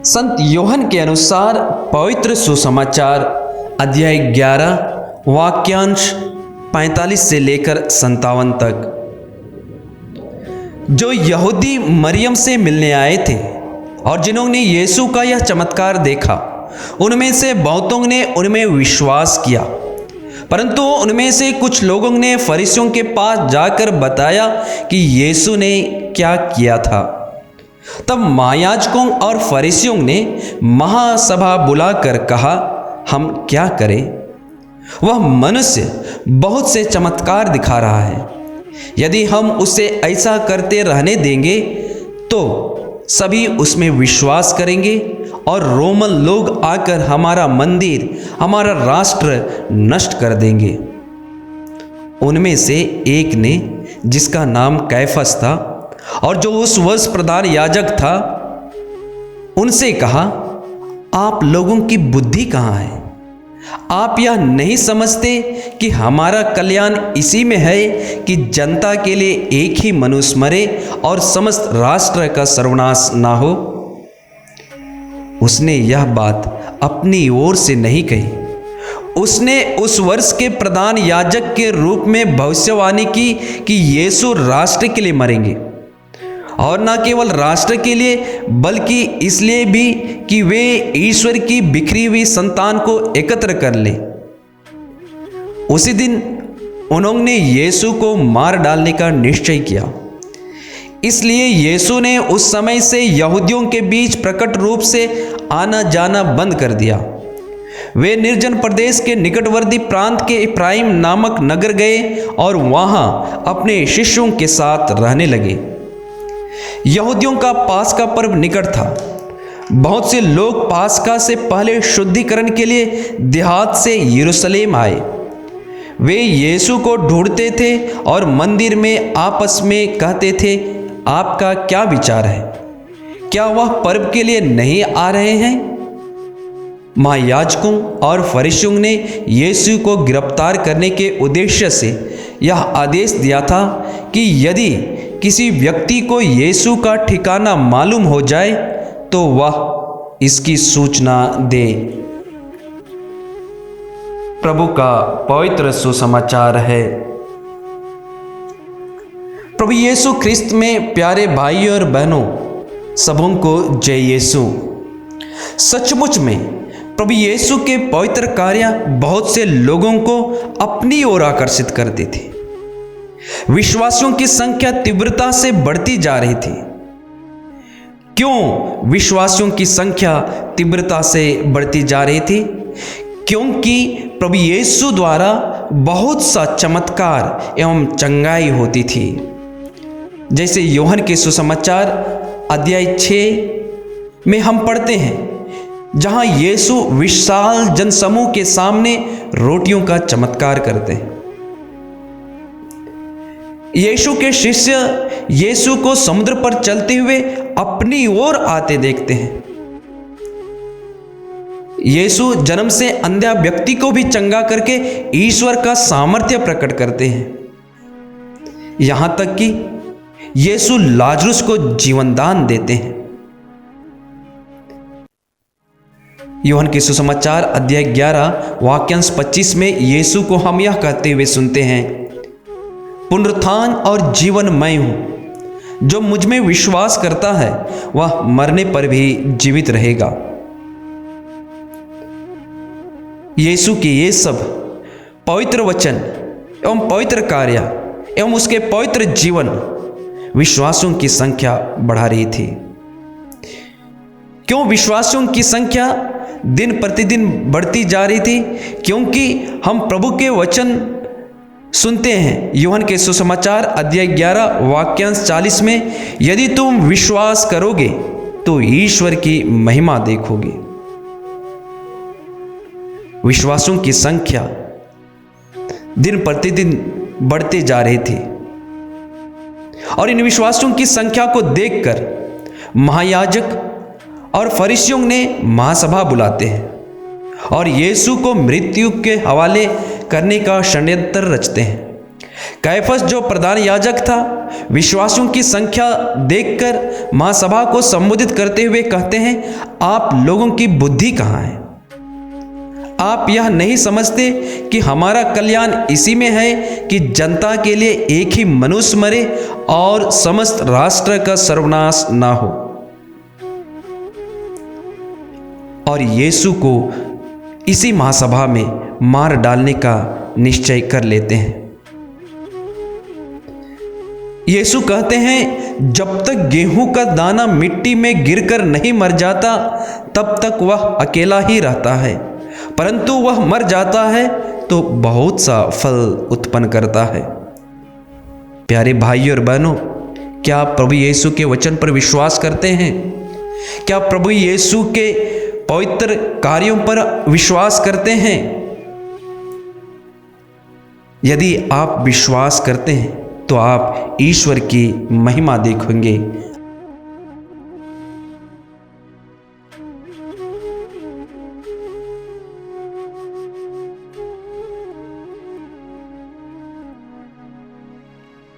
संत यूहन्ना के अनुसार पवित्र सुसमाचार अध्याय 11 वाक्यांश 45 से लेकर 57 तक। जो यहूदी मरियम से मिलने आए थे और जिन्होंने यीशु का यह चमत्कार देखा, उनमें से बहुतों ने उनमें विश्वास किया, परंतु उनमें से कुछ लोगों ने फरीसियों के पास जाकर बताया कि यीशु ने क्या किया था। तब महायाजकों और फरीसियों ने महासभा बुलाकर कहा, हम क्या करें? वह मनुष्य बहुत से चमत्कार दिखा रहा है। यदि हम उसे ऐसा करते रहने देंगे तो सभी उसमें विश्वास करेंगे और रोमन लोग आकर हमारा मंदिर, हमारा राष्ट्र नष्ट कर देंगे। उनमें से एक ने, जिसका नाम कैफस था और जो उस वर्ष प्रधान याजक था, उनसे कहा, आप लोगों की बुद्धि कहाँ है? आप यह नहीं समझते कि हमारा कल्याण इसी में है कि जनता के लिए एक ही मनुष्य मरे और समस्त राष्ट्र का सर्वनाश ना हो? उसने यह बात अपनी ओर से नहीं कही। उसने उस वर्ष के प्रधान याजक के रूप में भविष्यवाणी की कि यीशु राष्ट्र के लिए मरेंगे, और न केवल राष्ट्र के लिए बल्कि इसलिए भी कि वे ईश्वर की बिखरी हुई संतान को एकत्र कर ले। उसी दिन उन्होंने यीशु को मार डालने का निश्चय किया। इसलिए यीशु ने उस समय से यहूदियों के बीच प्रकट रूप से आना जाना बंद कर दिया। वे निर्जन प्रदेश के निकटवर्ती प्रांत के इफ्राइम नामक नगर गए और वहां अपने शिष्यों के साथ रहने लगे। यहूदियों का पास्का पर्व निकट था। बहुत से लोग पास्का से पहले शुद्धिकरण के लिए देहात से यरूशलेम आए। वे यीशु को ढूंढते थे और मंदिर में आपस में कहते थे, आपका क्या विचार है? क्या वह पर्व के लिए नहीं आ रहे हैं? महायाजकों और फरीसियों ने यीशु को गिरफ्तार करने के उद्देश्य से यह आदेश दिया था कि यदि किसी व्यक्ति को यीशु का ठिकाना मालूम हो जाए तो वह इसकी सूचना दे। प्रभु का पवित्र सुसमाचार है। प्रभु यीशु ख्रिस्त में प्यारे भाई और बहनों, सबों को जय यीशु। सचमुच में प्रभु यीशु के पवित्र कार्य बहुत से लोगों को अपनी ओर आकर्षित करते थे। विश्वासियों की संख्या तीव्रता से बढ़ती जा रही थी। क्यों विश्वासियों की संख्या तीव्रता से बढ़ती जा रही थी? क्योंकि प्रभु यीशु द्वारा बहुत सा चमत्कार एवं चंगाई होती थी। जैसे यूहन्ना के सुसमाचार अध्याय 6 में हम पढ़ते हैं, जहां यीशु विशाल जनसमूह के सामने रोटियों का चमत्कार करते हैं। यीशु के शिष्य यीशु को समुद्र पर चलते हुए अपनी ओर आते देखते हैं। यीशु जन्म से अंधा व्यक्ति को भी चंगा करके ईश्वर का सामर्थ्य प्रकट करते हैं। यहां तक कि यीशु लाजरुस को जीवन दान देते हैं। यूहन्ना के सुसमाचार अध्याय 11 वाक्यांश 25 में यीशु को हम यह कहते हुए सुनते हैं, पुनरुत्थान और जीवन मैं हूं। जो मुझ में विश्वास करता है वह मरने पर भी जीवित रहेगा। यीशु के ये सब पवित्र वचन एवं पवित्र कार्य एवं उसके पवित्र जीवन विश्वासियों की संख्या बढ़ा रही थी। क्यों विश्वासियों की संख्या दिन प्रतिदिन बढ़ती जा रही थी? क्योंकि हम प्रभु के वचन सुनते हैं। यूहन्ना के सुसमाचार अध्याय 11 वाक्यांश 40 में, यदि तुम विश्वास करोगे तो ईश्वर की महिमा देखोगे। विश्वासों की संख्या दिन प्रतिदिन बढ़ते जा रही थी और इन विश्वासों की संख्या को देखकर महायाजक और फरीसियों ने महासभा बुलाते हैं और यीशु को मृत्यु के हवाले करने का षड्यंत्र रचते हैं। कैफस जो प्रधान याजक था, विश्वासियों की संख्या देखकर महासभा को संबोधित करते हुए कहते हैं, आप लोगों की बुद्धि कहाँ है? आप यह नहीं समझते कि हमारा कल्याण इसी में है कि जनता के लिए एक ही मनुष्य मरे और समस्त राष्ट्र का सर्वनाश ना हो। और यीशु को इसी महासभा में मार डालने का निश्चय कर लेते हैं। यीशु कहते हैं, जब तक गेहूं का दाना मिट्टी में गिरकर नहीं मर जाता तब तक वह अकेला ही रहता है, परंतु वह मर जाता है तो बहुत सा फल उत्पन्न करता है। प्यारे भाइयों और बहनों, क्या आप प्रभु यीशु के वचन पर विश्वास करते हैं? क्या प्रभु यीशु के पवित्र कार्यों पर विश्वास करते हैं? यदि आप विश्वास करते हैं तो आप ईश्वर की महिमा देखेंगे